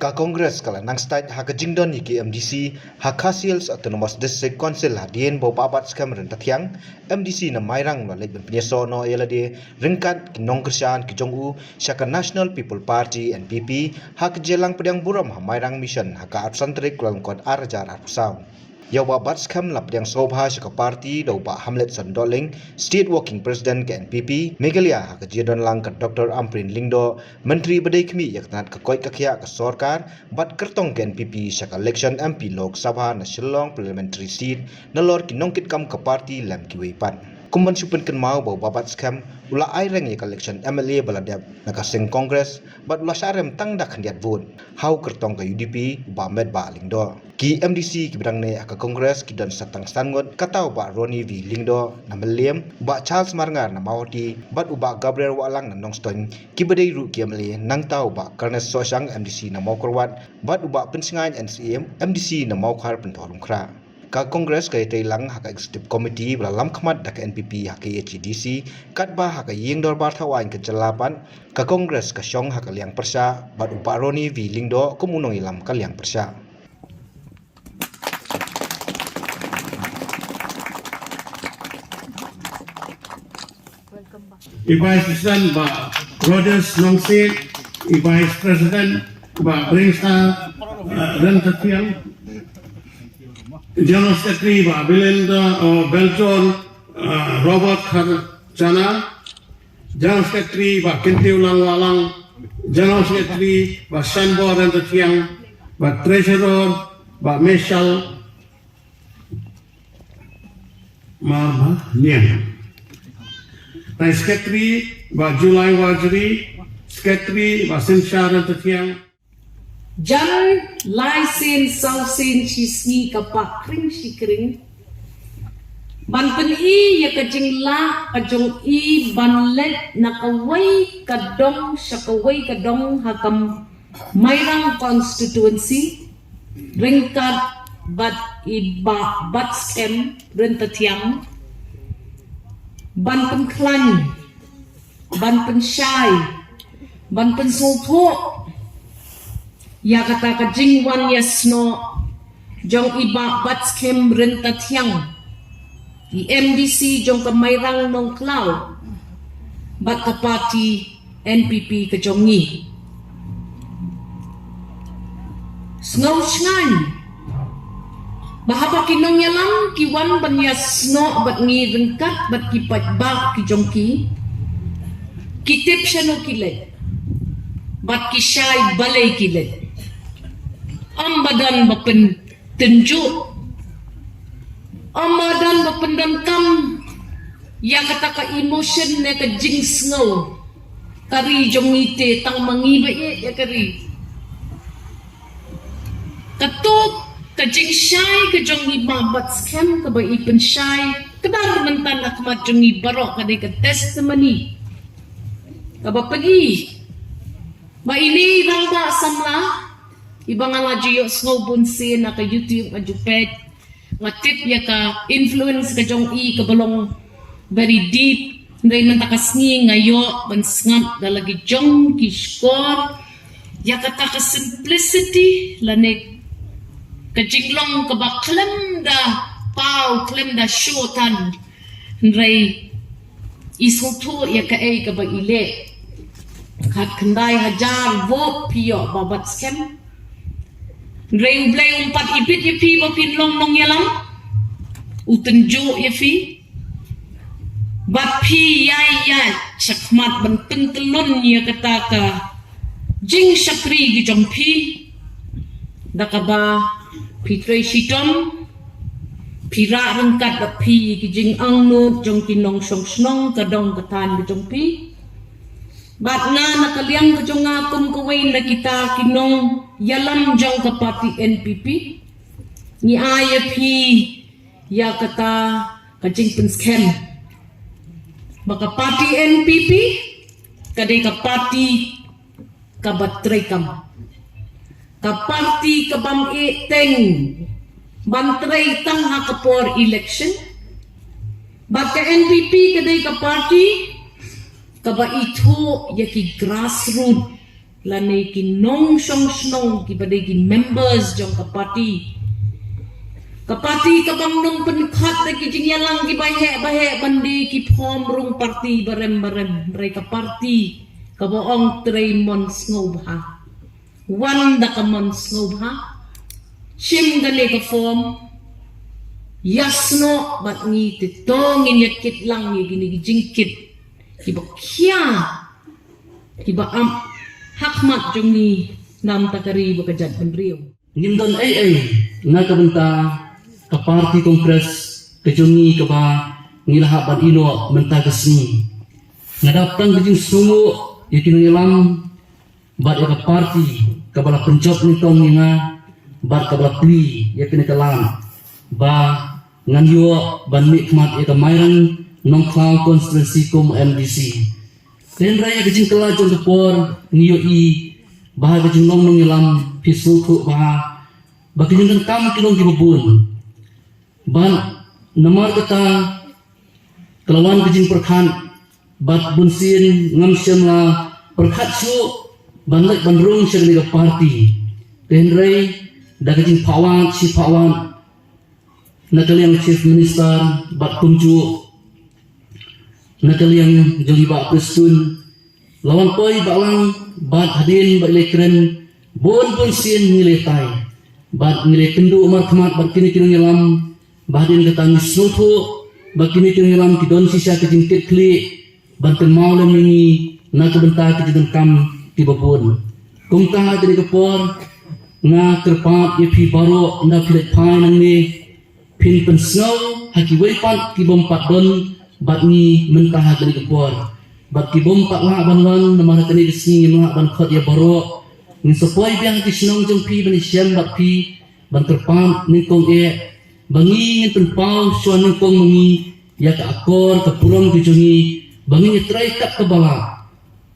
ka Congress kala nang state ha ka jingdon ki MDC ha Khasiels Autonomous District Council ha dien bo babat Cameron tathiang MDC na mairang no lek penyeso no yelade ringkat ki nongkersan ki jongu syaka National People Party NPP ha ka jelang pedang buram ha mairang mission ha ka absantrik kulang kod arjar arpusau yawa batskam lapdang sobha syaka party do ba Hamlet Sandoling state working president ke NPP Megalia ha ka jedon lang ka Dr. Amprin Lingdo menteri bedai kemi yaknat ka koi kakhya ka sarkar bat kertong ke NPP syaka election MP Lok Sabha na Shillong parliamentary seat na lor ki nongkit kam ka party lam ki weipan kumban supen kan mau bau babat scam ula aireng ya election MLA baladap nakaseng Congress bat ula syarem tang dak handiat vote hau kertong ka UDP ba med ba Lingdo ki MDC ki bidang ne ka Congress ki dan satang stangot katau ba Roni V Lingdo na Meliam ba Charles Marngar na Mawati bat uba Gabriel Walang na Nongstone ki bedai ru ki MLA nang tau ba Karnes Sosyang MDC na Maukorwat bat uba pensingan NCM MDC na Maukar pentorung kra ka Congress kay taylang haka executive committee belalam khmat dak NPP haka HDC kat ba haka yeng dor bar thawain ke jelapan ka Congress ka syong haka liang persya bat upa Roni V Lingdo kumunong ilam ka liang persya Vice President ba Rogers Nongsi Vice President ba Bringsa dan Tatiang General Secretary ba Belinda Belton Robert Kharjana General Secretary ba Kinti Ulang Walang General Secretary ba Sanbo dan Tatiang ba Treasurer ba Michelle Marba Niang Vice Secretary ba Julai Wajri Secretary ba Sinsha dan Tatiang Jan lai sin sau sin chisni kapak kring sikring ban pen I ya kajing la kajong I ban let nakawai kadong syakawai kadong hakam Mairang constituency ringkat bat iba bat skem rentatiang ban pen klan ban pen syai ban pen sulpo ya kata ka jingwan yasno jong iba batskem rentatiang di MDC jong ka mairang nong klaw bat ka party NPP ka jongi snow shngan bahaba kinong yalang kiwan ban yasno bat ngi rengkat bat kipat bak ki jongki kitip syano kilet bat kisay balay kilet ambadan bapen tenjuk amadan bapen dan kam ya kata ka emotion ne ka jing snow kari jongite tang mangiba ya kari katuk ka jing shy ka jongi babat scam ka ba ipen shy kadar mentan akmat jongi barok ka ka testimony ka ba pagi ba ini rangba samla ibang nga jiyo snow bunsin na ka YouTube nga jupet nga tip ya ka influence ka jong I kabalong very deep hindi man takasngi ngayo bansngap dalagi jong kishkor ya kata ka simplicity lanik ka jinglong ka ba klem da pau klem da shotan hindi isuto ya ka ay ka ba ile kat kanday hajar vote piyo babat scam Reng blay umpat ipit ya pi bapin long nong yalang utenjo ya fi bapi yai sakmat ban pentelon ya kata ka jing sakri gi jong pi dakaba pitre sitom pira rengkat da pi gi jing angnut jong kinong song snong kadong katan gi jong pi bat na nakaliang kajong akum kaway na kita kinong yalam jong ka party NPP ni IFP ya kata kajing penskem maka party NPP kadai ka party kabatray kam ka party kabam teng bantray tang hakapor election bat ka NPP kadai ka party kaba ito yaki grassroots lane ki nong song snong ki bade ki members jong kapati kabang nong penkhat de ki jing yalang ki bahe bandi ki phom rung parti barem re ka parti ka boong treimon snobha wanda ka mon snobha shim gale ka form yasno bat ngi te tong in yakit lang ni gini jingkit kiba kya kiba am hakmat jong ni nam takari bakajat benriu Nimdon ay na kabenta ka party kongres kejungi ka ba ngilaha ban ino mentagasni ngadaptang kejung sungu yakin ngilam bat ya ka party ka bala penjot ni tong nga bat ka bala pli yakin kalam ba ngan yo ban mikmat ya ka mairang nong klang konstituensi kom MDC ten raya kejung kala jong kapor niyo i bah kejung nong ngilam pisul tu bah kejung kam kilong kibubun ban namar kata kelawan kejing perkhan bat bunsin ngam syamla perkhat su banlek bandrung syagli parti tenrei da kejing pawan si pawan nakaliang chief minister bat kunju nakaliang jogi ba prestun lawan poi balang bat hadin bat lekren bon bunsin ngiletai bat ngile kendu umar khamat bat kini ngilam bahdin katang sutu bakini tingilam kidon sisa kejingkit kli banten maulem ini na kebenta kejidang kam tibabun kungta dari kepor nga kerpat yepi baro na pilet pai nang ni pin pen snow haki weipat kibom pat don bat ni mentah dari kepor bat kibom pat la banwan namara kani disni ngimla ban khot ya baro ni sepoi biang kisnong jong pi ban siam bat pi ban kerpat ni kong bangi ngin pau suan kong mengi ya ka akor ka pulang kejungi bangi trai kat ke bala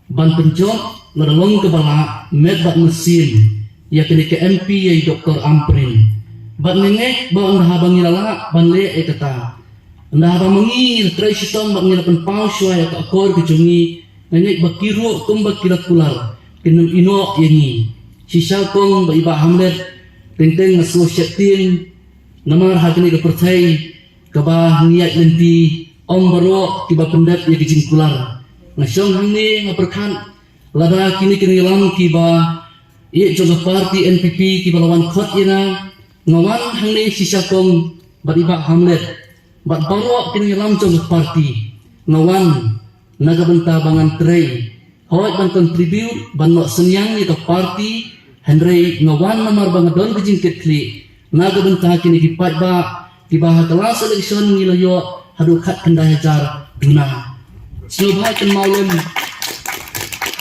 ban penjot ngadalong ke bala med bat mesin ya kini ke MP ya Dr. Amprin bat ngengek ba unda bangi lala ban le kata unda ba mengi trai sitom bat ngin pau suan ya ka akor kejungi ngengek bakiru kum bakilat kular kinum ino yani sisa kong ba iba hamlet tenteng ngaso syetin namar hakini ke percaya kebah niat nanti om baro kiba pendat ya kijing kular nasyong hangni ngaperkan lada kini lang kiba iya joga parti NPP kiba lawan khot ina ngawan hangni sisa kong bariba hamlet bat baro kini lang joga parti ngawan naga benta bangan trei hoy ban contribute ban no senyang ita parti Henry ngawan namar bangadon kijing ketli naga bentah kini kipat ba tiba kelas election nilayo hadukat kendai jar duna subha ken maulem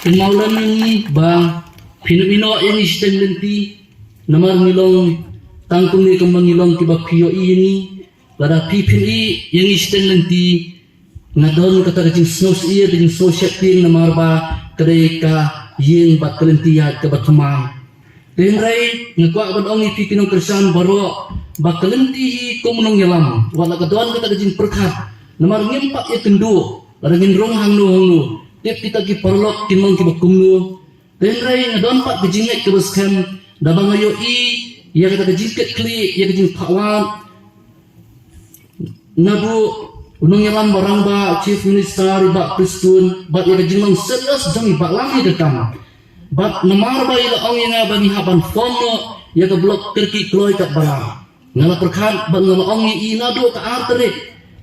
ini ba pinumino yang istem lenti namar ngilong tangkung ni kembang ngilong tiba POI ini pada PPI yang istem lenti ngadon kata kecing snus iya kecing social ting namar ba kedai ka yin bat kelentiat ke batumai Tenrai ngakwa ban ongi pi kinong kersan baro bakalenti komunong yalam wala kadon kata kejing perkat namar ngimpak ya kendu larangin rong hangnu tip kita ki parlok kinong ki bakumnu tenrai ngadon pat kejingai ke baskem dabang ayo i ya kata kejingket kli ya kejing pawan nabu unong yalam barang ba chief minister ba pristun ba ya kejing long serius jang ba lami dekam bat namar ba ila ong yang bani haban fono ya ke blok kerki kloy kat bala ngala perkan ba ngala ong ina do ka artere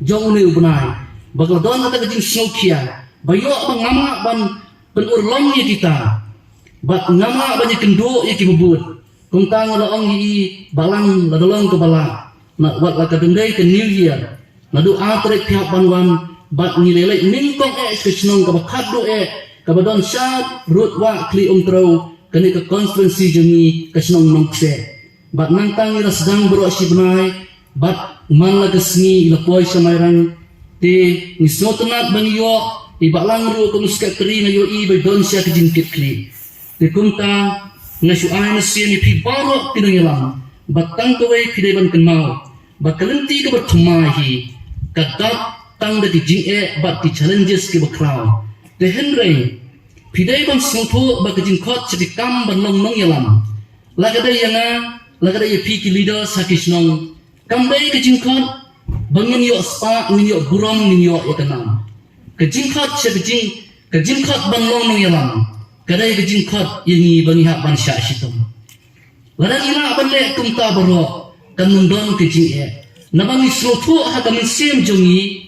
jong ne ubnai bakal don kata kejing snokia bayo bang ngama ban penurlong ni kita bat ngama banyak kendo ya ki bubut kung ta ngala ong i balang ladolong ke bala na wat la ka dendai ke new year na do artere pihak banwan bat ngilelai mingkong ke snong ka bakat do kabadon syat rut wa kli umtrau kani ke konstituensi jemi kasnong nongse bat nantang ila sedang bero si benai bat man la kesni ila poi samairang te nisnotenat bangiyo iba langru kemuska kri na yo i badon sya kejingkit kli te kunta nasu ai nasien pi baro pinangilang bat tang kawai pidai kenmau bat kalenti ke bertumahi kadat tang da kijing bat ki challenges ke bakraw te henry pidai bang sungtu ba kejing khot sedikam banong nong yalam lagada yanga lagada ye piki leader sakis nong kambai kejing khot bangin yo spa ngin yo buram ngin yo yakanam kejing khot kejing khot banong nong yalam kadai kejing khot yangi bangi hak ban sya situm ladang ina ban le kumta baro kan mundon kejing e nabangi sungtu ha kamin sim jongi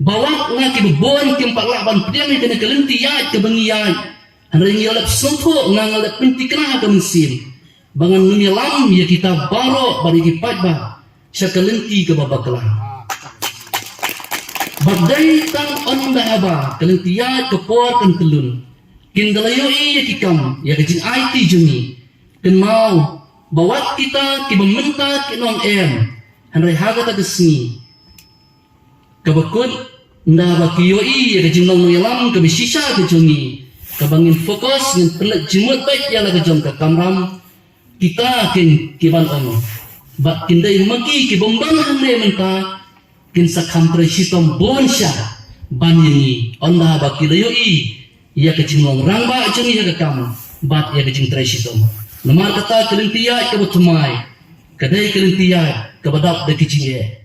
bawak nga ki bon kim pakla ban pediang ni kena kelenti ya ke bangi ya ring yolap sungtho nga ngalap penti kena ka musim bangan nunya lam ya kita baro bari ki patba sa kelenti ke babakla bagdai tang on dahaba kelenti ya ke por kan telun kin dalayo ya ki kam ya ke jin IT juni ken mau bawat kita ki mementa ki nong hanrai haga ta gesni kabakun nda bakiyoi ya kejing nong yalam ke bisisa ke jongi kabangin fokus ngin pelet jimut baik ya la kejong ke kamram kita kin kiban ono bak kindai maki ki bombang hande menta kin sakham presitom bonsha banyi onda bakiyoi ya kejing nong rangba jongi ya ke kam bat ya kejing presitom namar kata kelintia ke botumai kadai kelintia ke badap de kejing